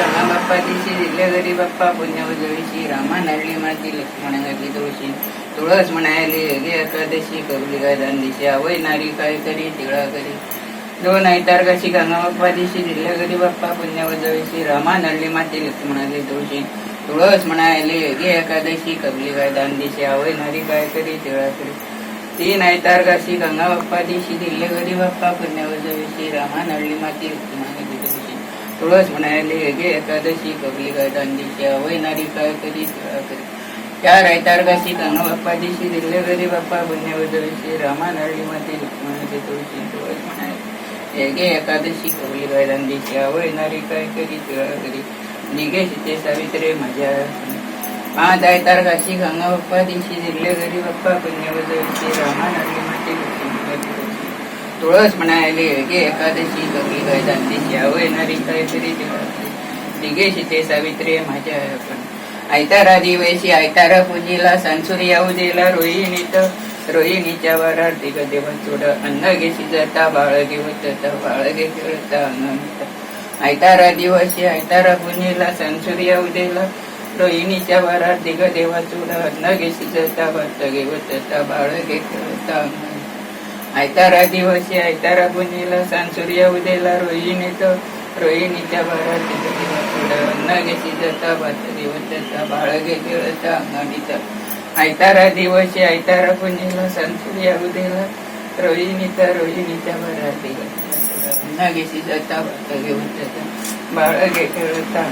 गंगा बाप्पा दिशी दिले घरी बाप्पा पुण्य उजळीशी रामा नरली माती लक्ष्मण घातली तुळशी तुळस म्हणायली गे एकादशी कबली गायदान दिशी आवय नारी काय करी तिळा करी दोन ऐतार कशी गंगा बाप्पा दिशी दिले घरी बाप्पा पुण्य उजळीशी रामा नरली माती लक्ष्मण घातली तुळशी तुळस म्हणायली गे एकादशी कबली गायदान दिशी आवय नारी काय करी तिळा करी तीन ऐतार कशी गंगा बाप्पा दिशी दिले घरी बाप्पा पुण्य उजळीशी रामा नरली माती लक्ष्मण घातली तुळशी तुळस म्हणायले गे एकादशी कबली गायदान दिशी आवय नारी काय करी तिळा करी चार ऐतार कशी गंगा बाप्पा दिशी दिले घरी बाप्पा पुण्य उजळीशी रामा नरली माती लक्ष्मण घातली तुळशी तुळस म्हणायले गे एकादशी कबली गायदान दिशी आवय नारी काय करी तिळा करी निघे सीते सावित्रे माझ्या पाच ऐतार कशी गंगा बाप्पा दिशी दिले घरी बाप्पा पुण्य उजळीशी रामा नरली माती लक्ष्मण घातली तुळशी तुळस म्हणायले गे एकादशी कबली गायदान दिशी आवय नारी काय करी तिळा करी निघे सीते सावित्रे माझ्या ऐतारा दिवशी ऐतारा पूजीला संसुरी येऊ दिला रोहिणीच्या वरार दिग देवा चोड अन्न घे शिजता बाळ घेवत बाळ घे खेळता अन्न ऐतारा दिवशी ऐतारा पूजीला संसुरी येऊ दिला रोहिणीच्या वरार दिग देवा चोड अन्न घे शिजता भक्त घेवत बाळ घे खेळता अन्न ऐतारा दिवशी ऐतारा पूजीला संसुरी येऊ दिला रोहिणीच्या वरार दिग देवा चोड अन्न घे शिजता भक्त घेवत बाळ घे खेळता अंगणीचा ऐतारा दिवशी ऐतारा पुण्याला संसुरी येऊ दिला रोहिणीच्या वरार दिग अन्न घे शिजता भक्त घेवत बाळ घे खेळता